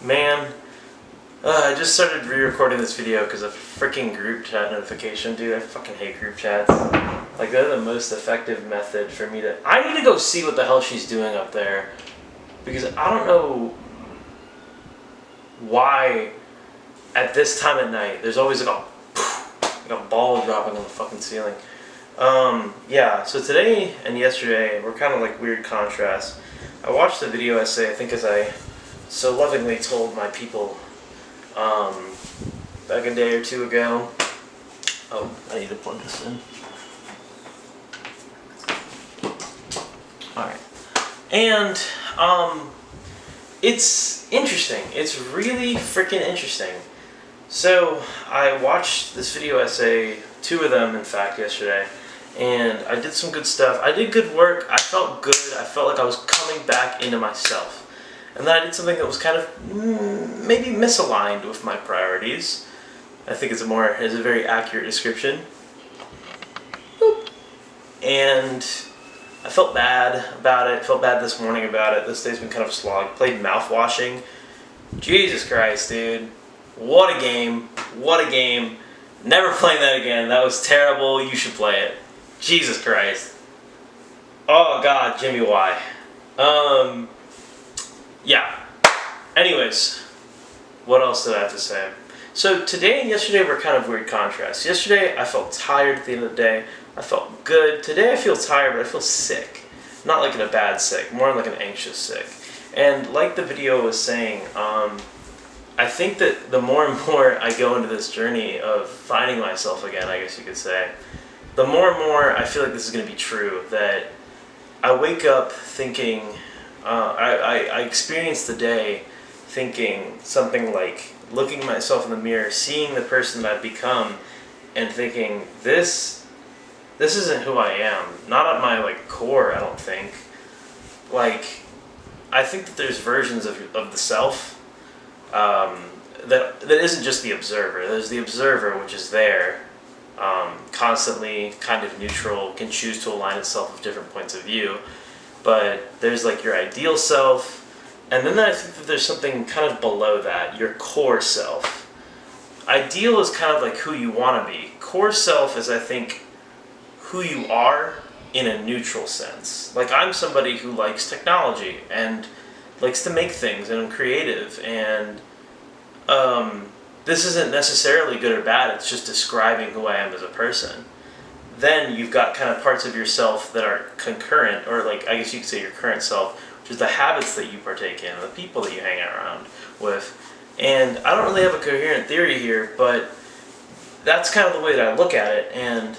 Man, I just started re-recording this video because of freaking group chat notification, dude. I fucking hate group chats. Like, they're the most effective method for me to... I need to go see what the hell she's doing up there. Because I don't know why at this time at night there's always like a ball dropping on the fucking ceiling. Yeah, so today and yesterday were kind of like weird contrasts. I watched the video essay, I think as I so lovingly told my people back a day or two ago. Oh, I need to plug this in. Alright. And, it's interesting. It's really freaking interesting. So, I watched this video essay, 2 of them in fact, yesterday, and I did some good stuff. I did good work. I felt good. I felt like I was coming back into myself. And then I did something that was kind of maybe misaligned with my priorities. I think it's a very accurate description. Boop. And I felt bad about it. Felt bad this morning about it. This day's been kind of a slog. Played Mouthwashing. Jesus Christ, dude. What a game. What a game. Never playing that again. That was terrible. You should play it. Jesus Christ. Oh God, Jimmy Y. Yeah. Anyways, what else did I have to say? So today and yesterday were kind of weird contrasts. Yesterday I felt tired at the end of the day. I felt good. Today I feel tired, but I feel sick. Not like in a bad sick, more like an anxious sick. And like the video was saying, I think that the more and more I go into this journey of finding myself again, I guess you could say, the more and more I feel like this is going to be true. That I wake up thinking, I experience the day thinking something like looking at myself in the mirror, seeing the person that I've become, and thinking, this isn't who I am. Not at my core, I don't think. I think that there's versions of the self that isn't just the observer. There's the observer, which is there, constantly kind of neutral, can choose to align itself with different points of view. But there's your ideal self, and then I think that there's something kind of below that, your core self. Ideal is kind of like who you want to be. Core self is, I think, who you are in a neutral sense. I'm somebody who likes technology and likes to make things, and I'm creative, and this isn't necessarily good or bad, it's just describing who I am as a person. Then you've got kind of parts of yourself that are concurrent, or I guess you could say your current self, which is the habits that you partake in, the people that you hang around with. And I don't really have a coherent theory here, but that's kind of the way that I look at it. And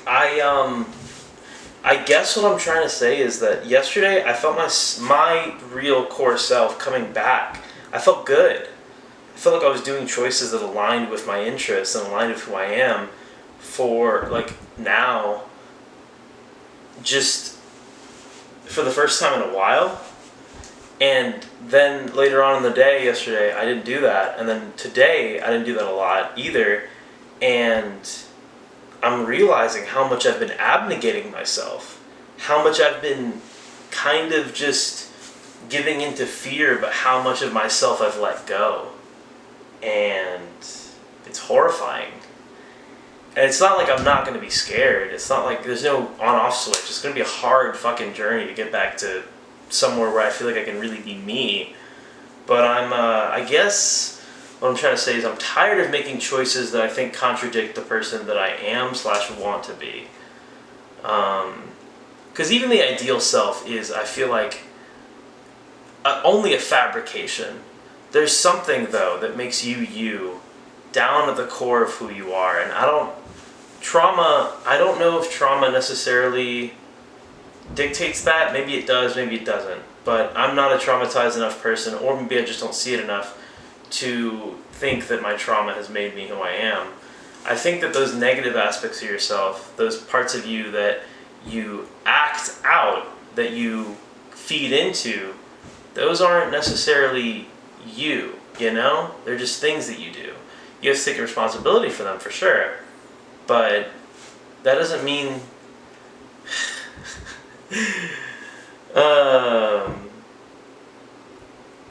I guess what I'm trying to say is that yesterday I felt my real core self coming back. I felt good. I felt like I was doing choices that aligned with my interests and aligned with who I am for now, just for the first time in a while. And then later on in the day yesterday I didn't do that, and then today I didn't do that a lot either. And I'm realizing how much I've been abnegating myself, how much I've been kind of just giving into fear, but how much of myself I've let go. And it's horrifying. And it's not like I'm not going to be scared. It's not like there's no on-off switch. It's going to be a hard fucking journey to get back to somewhere where I feel like I can really be me. But I guess what I'm trying to say is I'm tired of making choices that I think contradict the person that I am / want to be. Because even the ideal self is, I feel like, only a fabrication. There's something, though, that makes you you, down at the core of who you are. And I don't know if trauma necessarily dictates that. Maybe it does, maybe it doesn't. But I'm not a traumatized enough person, or maybe I just don't see it enough to think that my trauma has made me who I am. I think that those negative aspects of yourself, those parts of you that you act out, that you feed into, those aren't necessarily you, They're just things that you do. You have to take responsibility for them, for sure. But that doesn't mean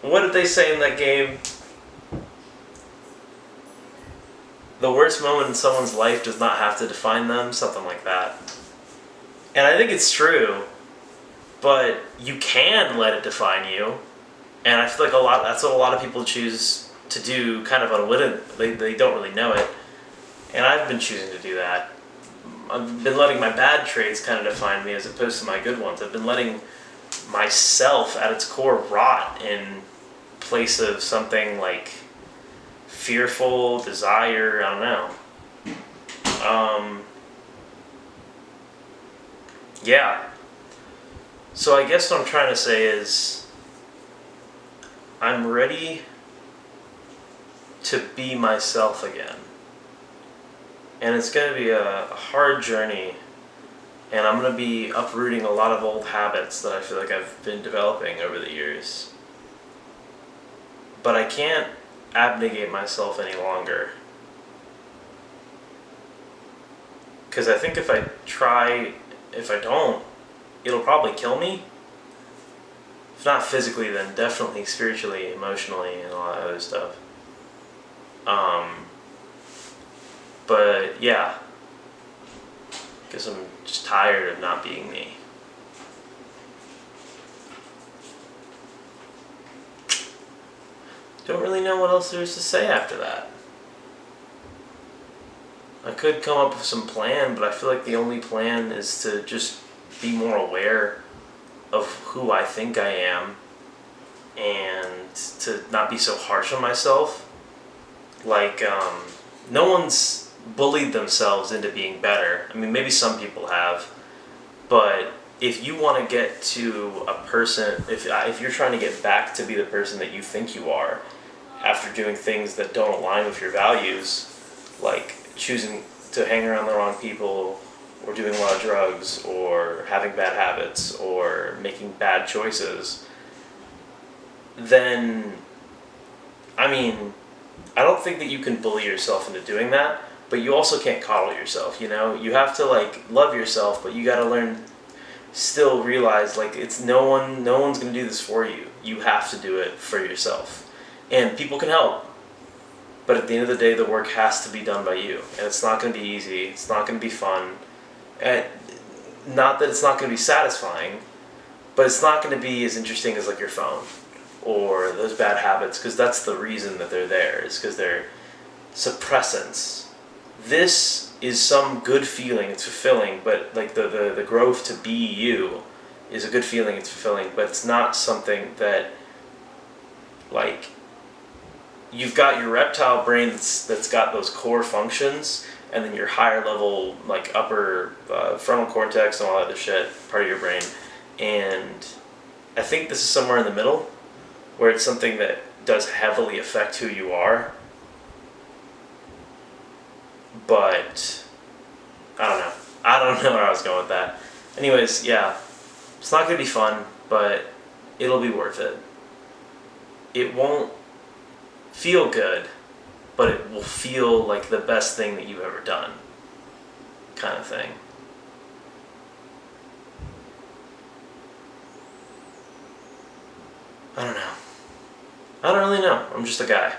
What did they say in that game? The worst moment in someone's life does not have to define them, something like that. And I think it's true, but you can let it define you. And I feel like that's what a lot of people choose to do kind of unwittingly. They don't really know it. And I've been choosing to do that. I've been letting my bad traits kind of define me as opposed to my good ones. I've been letting myself at its core rot in place of something like fearful, desire, I don't know. Yeah. So I guess what I'm trying to say is I'm ready to be myself again. And it's going to be a hard journey, and I'm going to be uprooting a lot of old habits that I feel like I've been developing over the years. But I can't abnegate myself any longer. Because I think if I don't, it'll probably kill me. If not physically, then definitely spiritually, emotionally, and a lot of other stuff. But yeah, guess I'm just tired of not being me. Don't really know what else there is to say after that. I could come up with some plan, but I feel like the only plan is to just be more aware of who I think I am and to not be so harsh on myself. Like, no one's bullied themselves into being better. I mean, maybe some people have, but if you want to get to a person, if you're trying to get back to be the person that you think you are after doing things that don't align with your values, like choosing to hang around the wrong people, or doing a lot of drugs, or having bad habits, or making bad choices, then, I mean, I don't think that you can bully yourself into doing that, but you also can't coddle yourself, you know? You have to, like, love yourself, but you gotta learn, still realize, like, it's no one's gonna do this for you. You have to do it for yourself. And people can help, but at the end of the day, the work has to be done by you. And it's not gonna be easy, it's not gonna be fun. And not that it's not gonna be satisfying, but it's not gonna be as interesting as, like, your phone or those bad habits, because that's the reason that they're there, is because they're suppressants. This is some good feeling, it's fulfilling, but like the growth to be you is a good feeling, it's fulfilling, but it's not something that, like, you've got your reptile brain that's got those core functions, and then your higher level, like upper frontal cortex and all that other shit, part of your brain, and I think this is somewhere in the middle, where it's something that does heavily affect who you are. But I don't know where I was going with that. Anyways, yeah, it's not gonna be fun, but it'll be worth it. It won't feel good, but it will feel like the best thing that you've ever done, kind of thing. I don't know. I don't really know. I'm just a guy.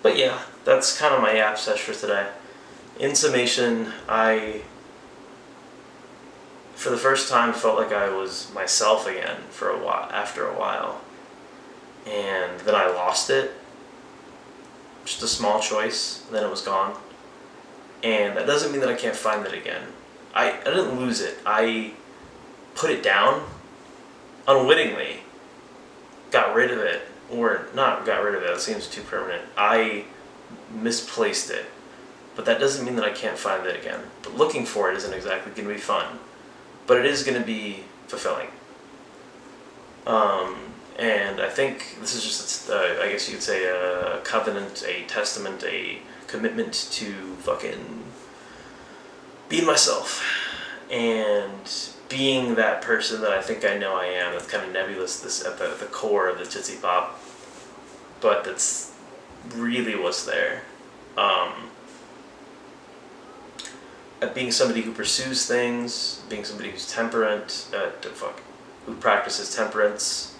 But yeah, that's kind of my yap sesh for today. In summation, I, for the first time, felt like I was myself again for a while, after a while. And then I lost it. Just a small choice, then it was gone. And that doesn't mean that I can't find it again. I didn't lose it. I put it down unwittingly. Got rid of it. Or not got rid of it, it seems too permanent. I misplaced it. But that doesn't mean that I can't find it again. But looking for it isn't exactly going to be fun. But it is going to be fulfilling. And I think this is just, I guess you could say, a covenant, a testament, a commitment to fucking being myself. And being that person that I think I know I am, that's kind of nebulous, this at the core of the Tootsie Pop, but that's really what's there. At being somebody who pursues things, being somebody who's temperate, who practices temperance,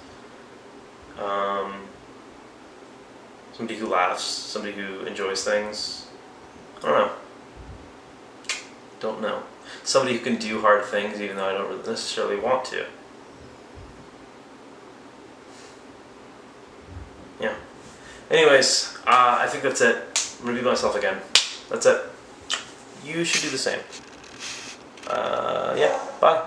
Somebody who laughs, somebody who enjoys things. I don't know. Don't know. Somebody who can do hard things even though I don't really necessarily want to. Yeah. Anyways, I think that's it. I'm gonna be myself again. That's it. You should do the same. Yeah, bye.